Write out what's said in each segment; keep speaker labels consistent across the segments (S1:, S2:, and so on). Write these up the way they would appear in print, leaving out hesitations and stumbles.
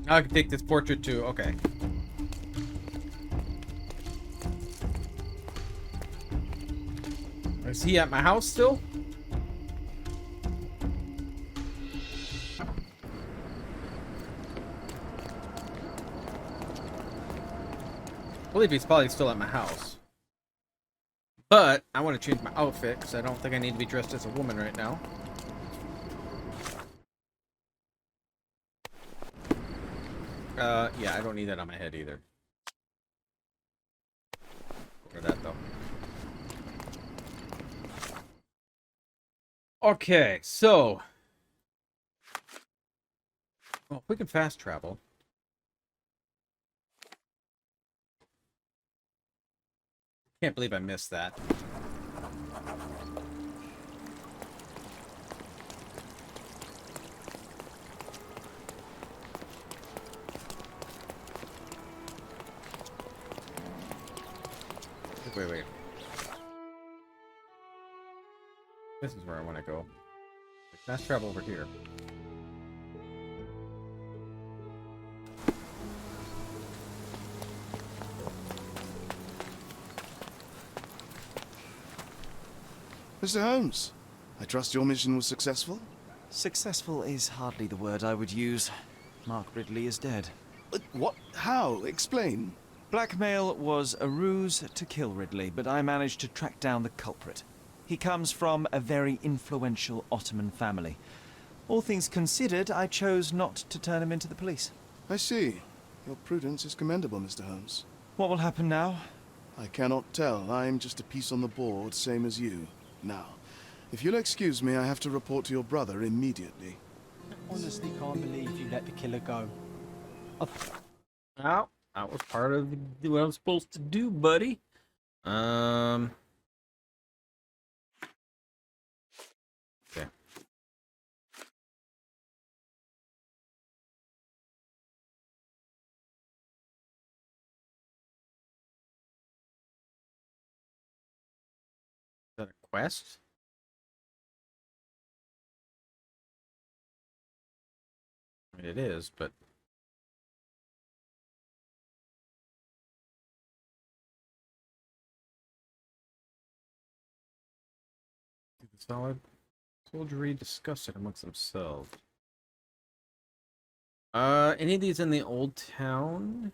S1: I can take this portrait too. Okay. Is he at my house still? I believe he's probably still at my house. But I want to change my outfit because I don't think I need to be dressed as a woman right now. Yeah, I don't need that on my head either. Or that though. Okay, so well, we can fast travel. Can't believe I missed that. Wait. This is where I want to go. Fast travel over here.
S2: Mr. Holmes, I trust your mission was successful?
S3: Successful is hardly the word I would use. Mark Ridley is dead.
S2: What? How? Explain.
S3: Blackmail was a ruse to kill Ridley, but I managed to track down the culprit. He comes from a very influential Ottoman family. All things considered, I chose not to turn him into the police.
S2: I see. Your prudence is commendable, Mr. Holmes.
S3: What will happen now?
S2: I cannot tell. I'm just a piece on the board, same as you. Now, if you'll excuse me, I have to report to your brother immediately.
S4: Honestly can't believe you let the killer go.
S1: Oh, that was part of what I'm supposed to do, buddy. Okay. Is that a quest? I mean, it is, but the solid soldiery discuss it amongst themselves. Any of these in the old town?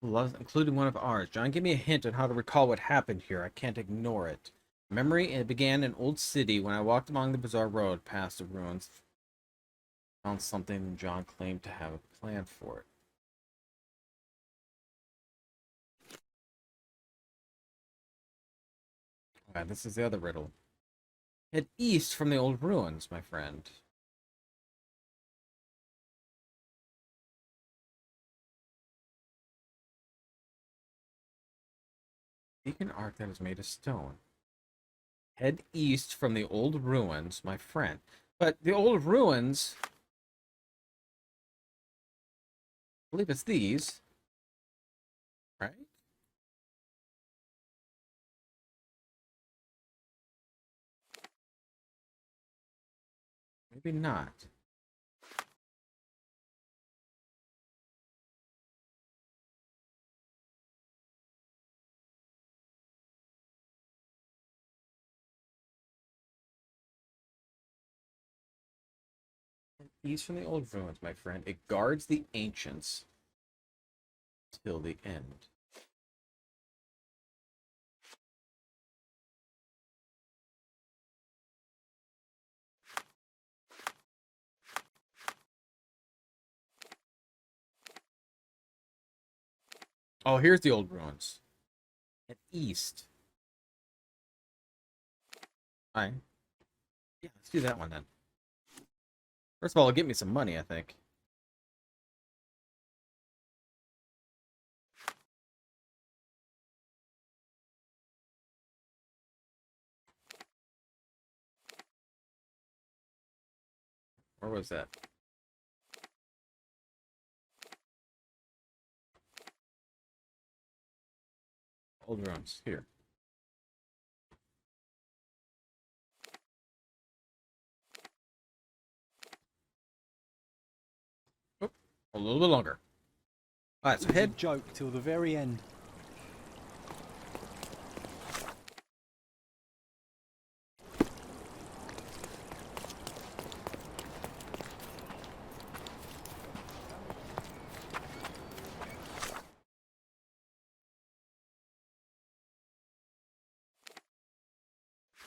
S1: Including one of ours. John, give me a hint on how to recall what happened here. I can't ignore it. Memory, it began in Old City when I walked along the bizarre road past the ruins. Found something and John claimed to have a plan for it. Okay, this is the other riddle. Head east from the old ruins, my friend. Beacon arc that is made of stone. Head east from the old ruins, my friend. But the old ruins, I believe it's these, right? Maybe not. East from the old ruins, my friend. It guards the ancients till the end. Oh, here's the old ruins. At east. Alright. Yeah, let's do that one then. First of all, it'll get me some money, I think. Where was that? Old ruins. Here. Oh, a little bit longer. Alright, so
S4: It was a
S1: head.
S4: joke till the very end.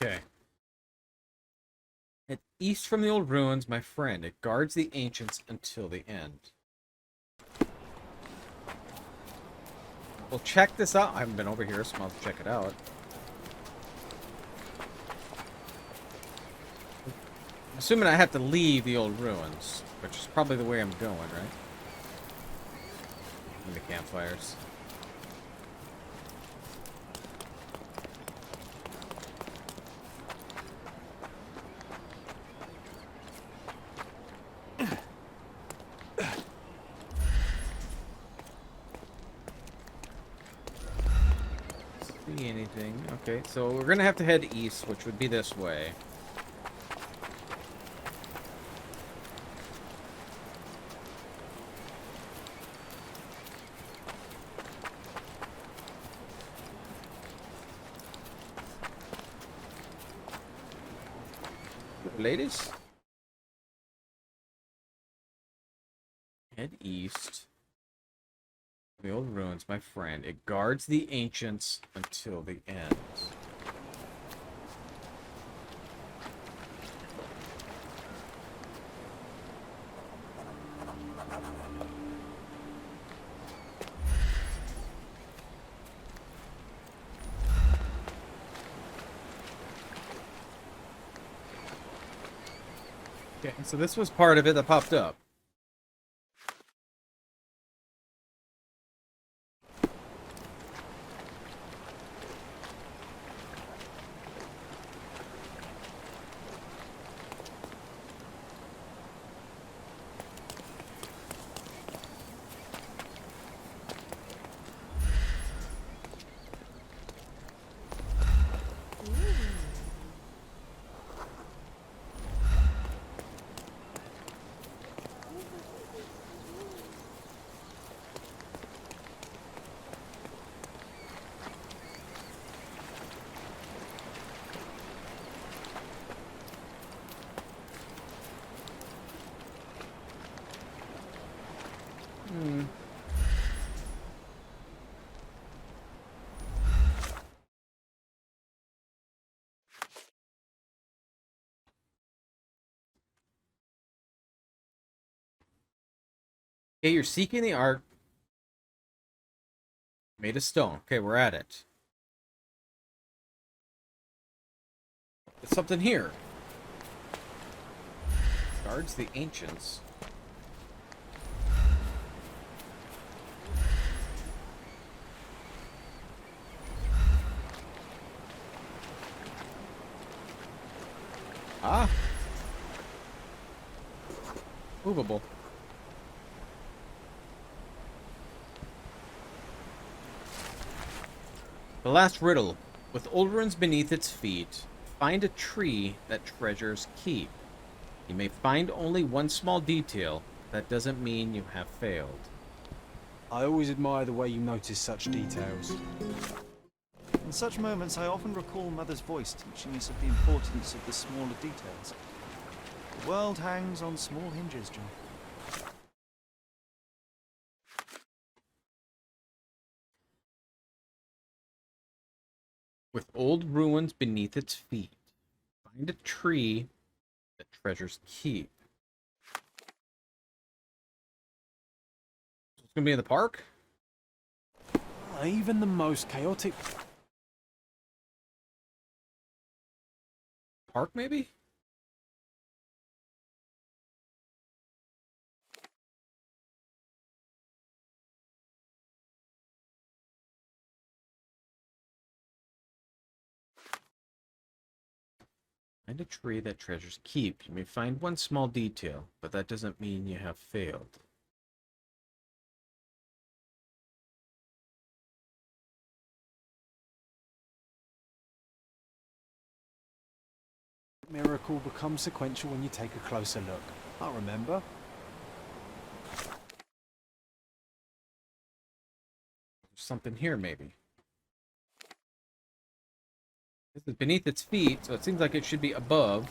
S1: Okay. Head east from the old ruins, my friend. It guards the ancients until the end. Well, check this out. I haven't been over here, so I'll check it out. I'm assuming I have to leave the old ruins, which is probably the way I'm going, right? In the campfires. See anything? Okay, so we're gonna have to head east, which would be this way. Ladies? Head east. The old ruins, my friend. It guards the ancients until the end. Okay, so this was part of it that popped up. Okay, you're seeking the ark made of stone. Okay, we're at it. There's something here. Guards the ancients. Ah. Movable. The last riddle. With old ruins beneath its feet, find a tree that treasures keep. You may find only one small detail. That doesn't mean you have failed.
S4: I always admire the way you notice such details.
S3: In such moments, I often recall Mother's voice teaching us of the importance of the smaller details. The world hangs on small hinges, John.
S1: With old ruins beneath its feet, find a tree that treasures keep. It's gonna be in the park?
S4: Even the most chaotic...
S1: Park, maybe? Find a tree that treasures keep. You may find one small detail, but that doesn't mean you have failed.
S4: Miracle becomes sequential when you take a closer look. I remember.
S1: There's something here, maybe. This is beneath its feet, so it seems like it should be above.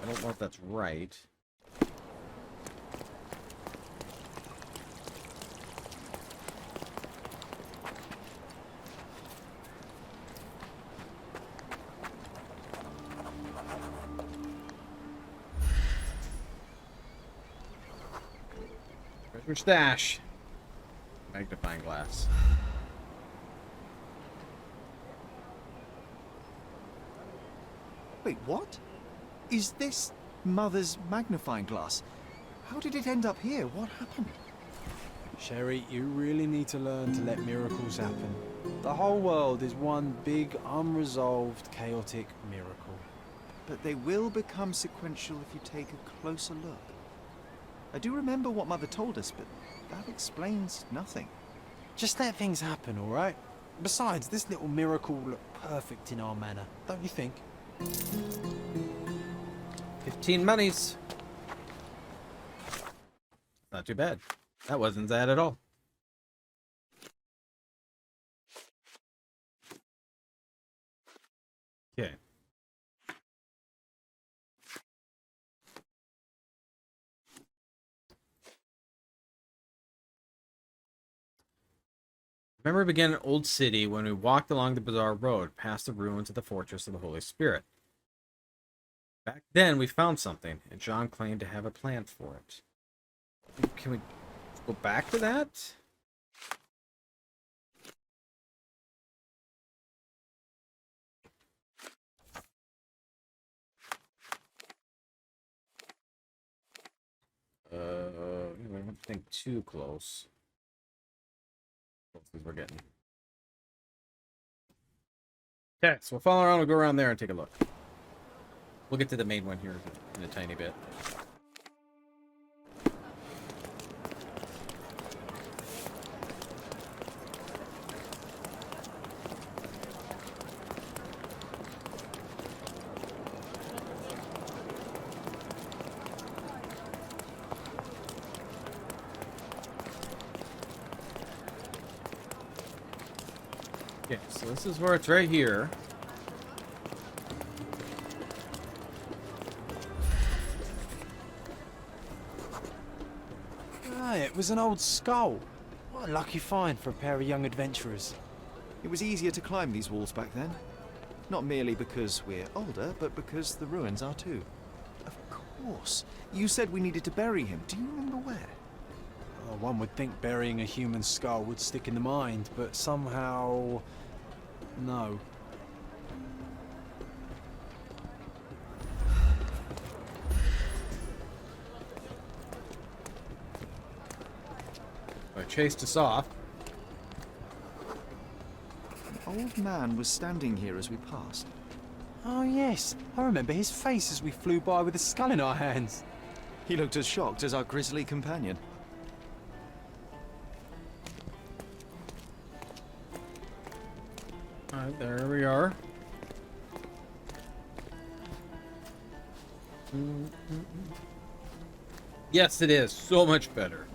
S1: I don't know if that's right. Treasure stash. Magnifying glass.
S3: Wait, what? Is this Mother's magnifying glass? How did it end up here? What happened?
S4: Sherry, you really need to learn to let miracles happen. The whole world is one big, unresolved, chaotic miracle.
S3: But they will become sequential if you take a closer look. I do remember what Mother told us, but that explains nothing.
S4: Just let things happen, all right? Besides, this little miracle will look perfect in our manner, don't you think?
S1: 15 monies. Not too bad. That wasn't bad at all. Okay. Remember, we began an old city when we walked along the bizarre road past the ruins of the Fortress of the Holy Spirit. Back then, we found something, and John claimed to have a plan for it. Can we go back to that? I don't think too close. Close as we're getting. Okay, so we'll follow around. We'll go around there and take a look. We'll get to the main one here in a tiny bit. Okay, so this is where it's right here.
S4: Ah, it was an old skull. What a lucky find for a pair of young adventurers.
S3: It was easier to climb these walls back then. Not merely because we're older, but because the ruins are too. Of course. You said we needed to bury him. Do you remember where?
S4: Oh, one would think burying a human skull would stick in the mind, but somehow... no.
S1: It chased us off.
S3: An old man was standing here as we passed.
S4: Oh yes, I remember his face as we flew by with a skull in our hands.
S3: He looked as shocked as our grisly companion.
S1: Alright, there we are. Yes, it is. So much better.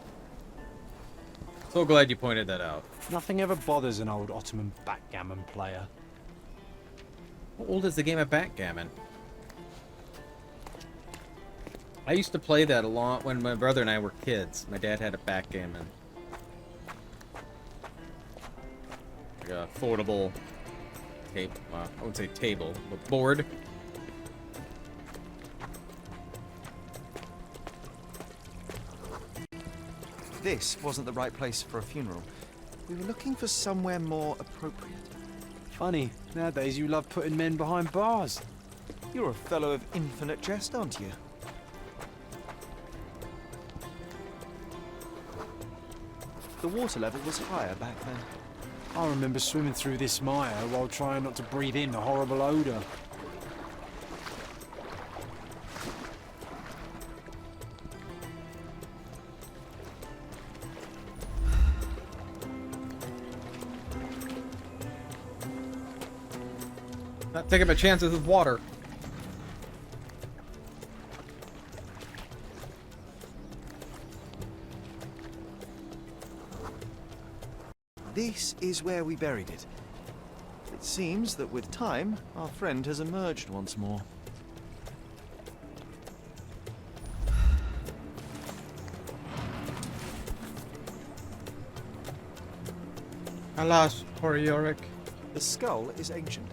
S1: So glad you pointed that out.
S4: Nothing ever bothers an old Ottoman backgammon player.
S1: How old is the game of backgammon? I used to play that a lot when my brother and I were kids. My dad had a backgammon. Like a foldable tape. Well, I wouldn't say table, but board.
S3: This wasn't the right place for a funeral. We were looking for somewhere more appropriate.
S4: Funny, nowadays you love putting men behind bars.
S3: You're a fellow of infinite jest, aren't you? The water level was higher back then.
S4: I remember swimming through this mire while trying not to breathe in the horrible odour.
S1: Not taking my chances with water.
S3: This is where we buried it. It seems that with time, our friend has emerged once more.
S1: Alas, poor Yorick.
S3: The skull is ancient.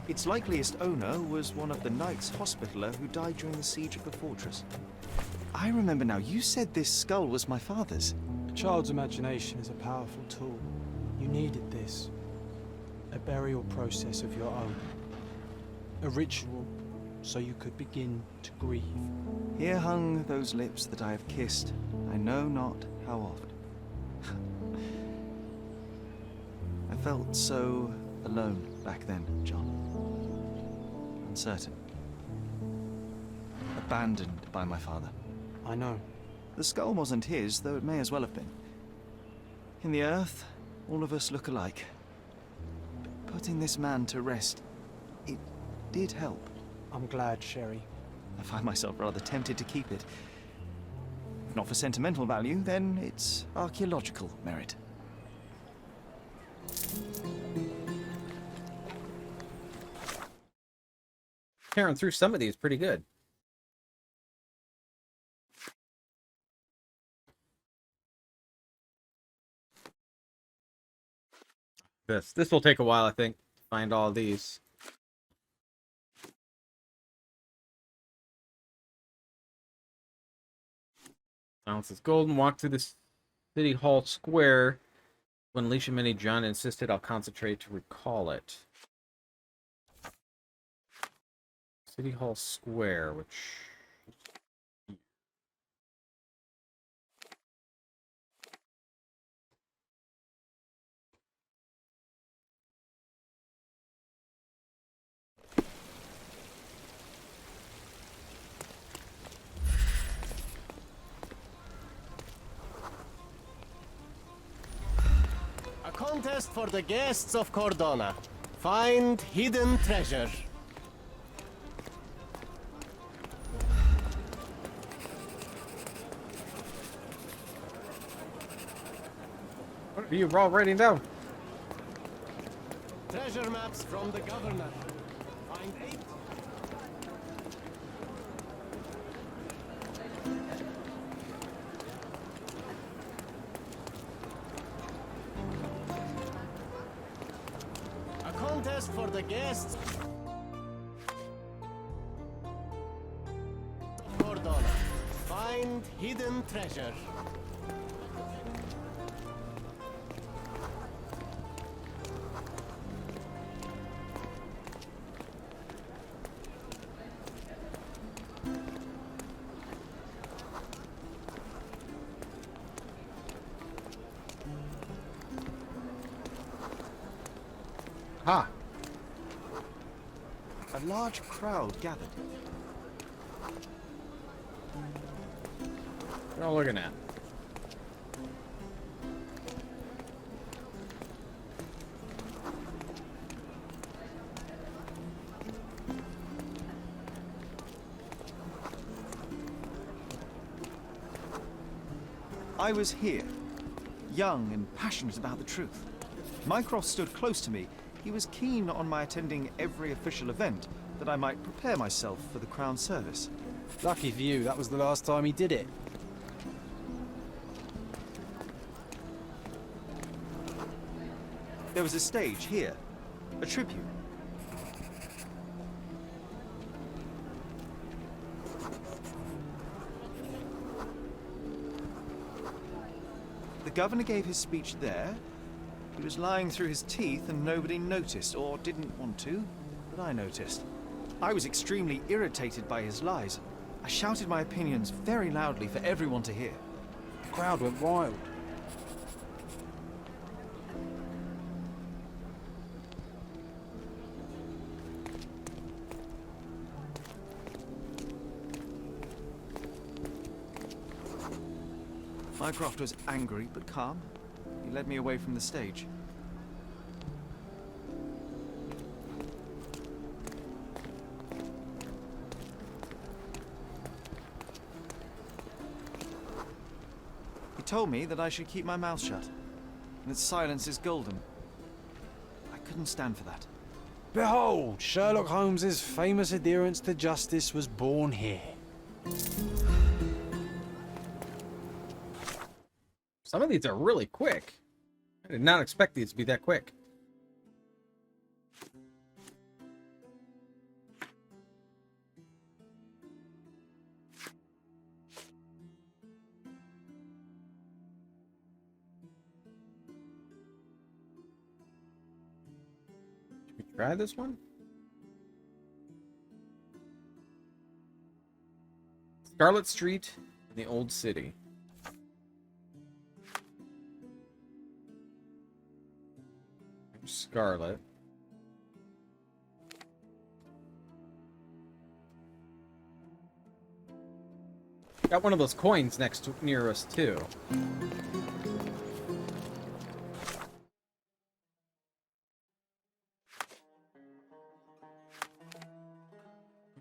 S3: Its likeliest owner was one of the Knights Hospitaller who died during the siege of the fortress. I remember now, you said this skull was my father's.
S4: A child's imagination is a powerful tool. You needed this. A burial process of your own. A ritual so you could begin to grieve.
S3: Here hung those lips that I have kissed, I know not how oft. I felt so alone back then, John. Uncertain. Abandoned by my father.
S4: I know.
S3: The skull wasn't his, though it may as well have been. In the earth, all of us look alike. But putting this man to rest, it did help.
S4: I'm glad, Sherry.
S3: I find myself rather tempted to keep it. If not for sentimental value, then it's archaeological merit.
S1: Tearing through some of these pretty good. This will take a while, I think, to find all these. Silence is golden. Walk through the city hall square. When Alicia Minnie John insisted I'll concentrate to recall it. City Hall Square, which...
S5: A contest for the guests of Cordona. Find hidden treasure.
S1: What are you all writing down?
S5: Treasure maps from the governor. Find 8. A contest for the guests of Cordona. Find hidden treasure.
S1: Ha!
S3: A large crowd gathered.
S1: What are you looking at?
S3: I was here, young and passionate about the truth. Mycroft stood close to me. He was keen on my attending every official event, that I might prepare myself for the Crown service.
S4: Lucky for you, that was the last time he did it.
S3: There was a stage here, a tribute. The governor gave his speech there. He was lying through his teeth and nobody noticed, or didn't want to, but I noticed. I was extremely irritated by his lies. I shouted my opinions very loudly for everyone to hear.
S4: The crowd went wild.
S3: Mycroft was angry but calm. He led me away from the stage. told me that I should keep my mouth shut, and that silence is golden. I couldn't stand for that.
S4: Behold, Sherlock Holmes's famous adherence to justice was born here.
S1: Some of these are really quick. I did not expect these to be that quick. Should we try this one? Scarlet Street in the Old City. Scarlet. Got one of those coins near us too.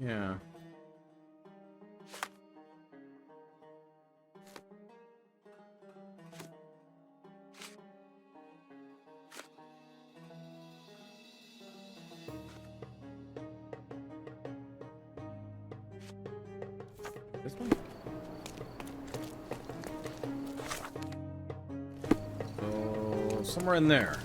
S1: Yeah. This one? So, somewhere in there.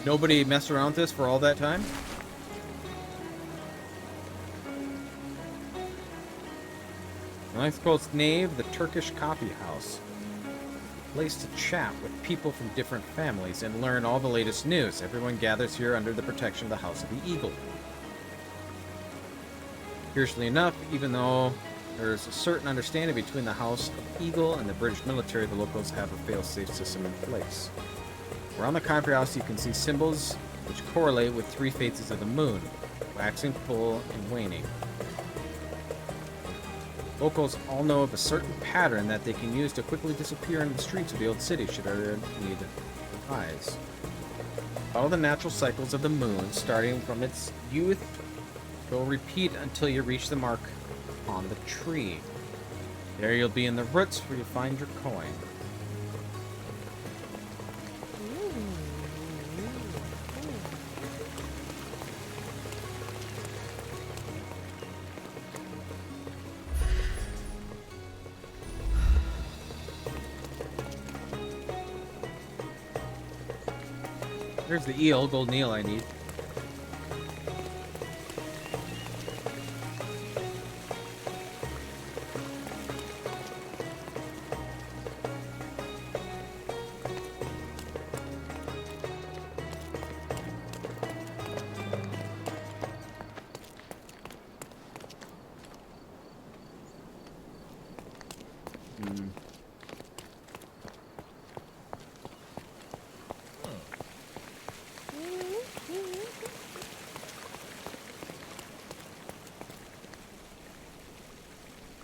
S1: Nobody messed around with this for all that time? Ninth Coast Nave, the Turkish Coffee House. Place to chat with people from different families and learn all the latest news. Everyone gathers here under the protection of the House of the Eagle. Curiously enough, even though there's a certain understanding between the House of Eagle and the British military, the locals have a fail-safe system in place. Around the Coffee House, you can see symbols which correlate with three phases of the moon, waxing full and waning. Locals all know of a certain pattern that they can use to quickly disappear in the streets of the old city should their need arise. Follow the natural cycles of the moon, starting from its youth. Go repeat until you reach the mark on the tree. There you'll be in the roots where you find your coin. There's the eel, golden eel I need.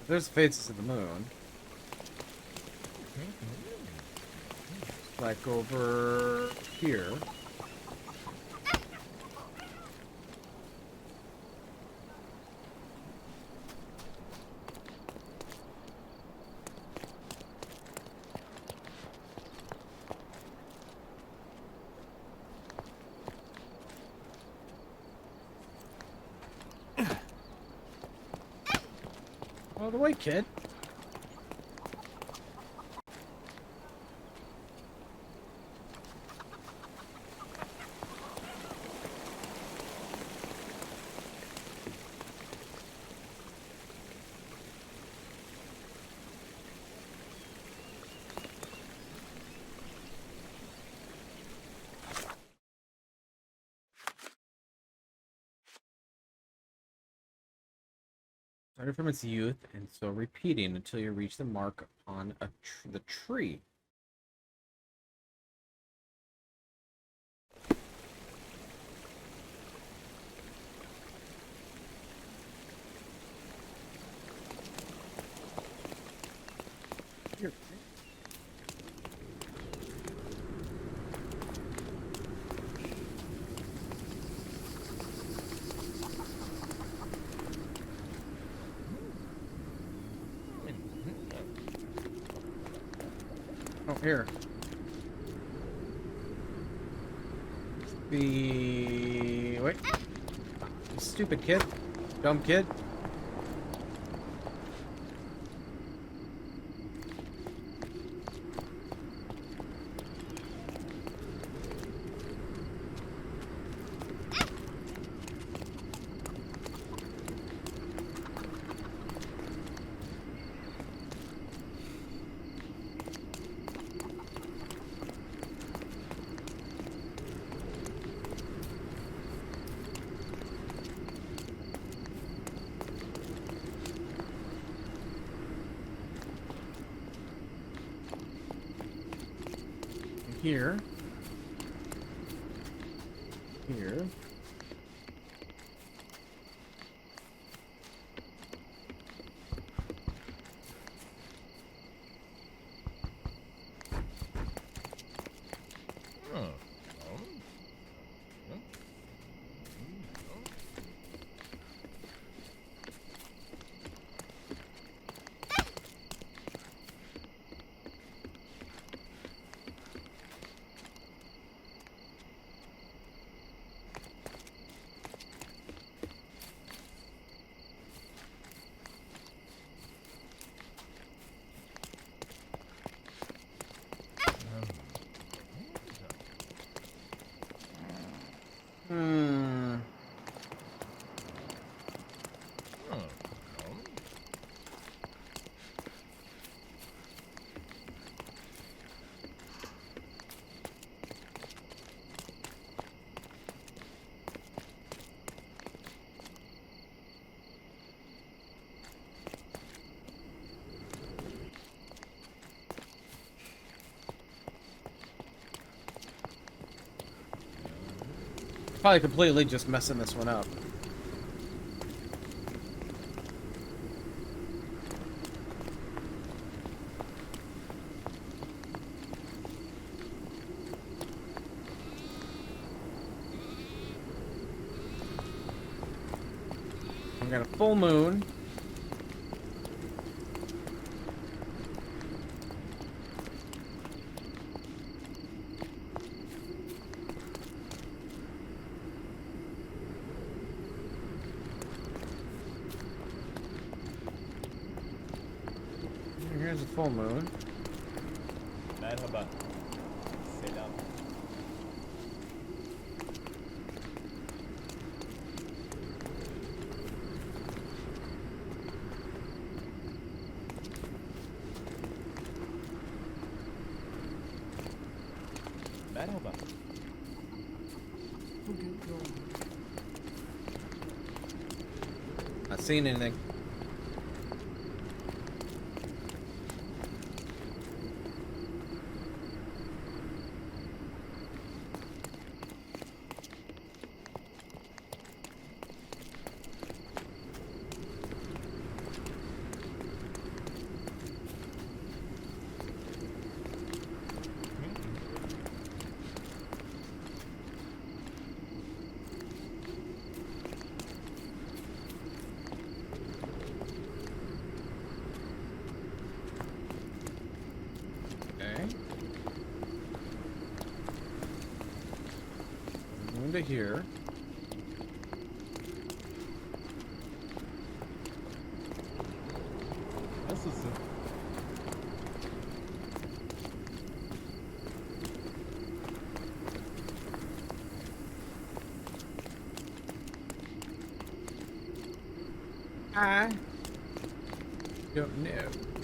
S1: There's the phases of the moon. Like over here. All the way, kid. Starting from its youth and so repeating until you reach the mark on the tree. Here. Oh, here. Wait. Stupid kid. Dumb kid. Here. Here. Hmm. Probably completely just messing this one up. We got a full moon. Here's a full moon.
S6: Merhaba. Selam. Merhaba.
S1: Not seen anything. To here.
S6: Nasılsın?
S1: I don't know.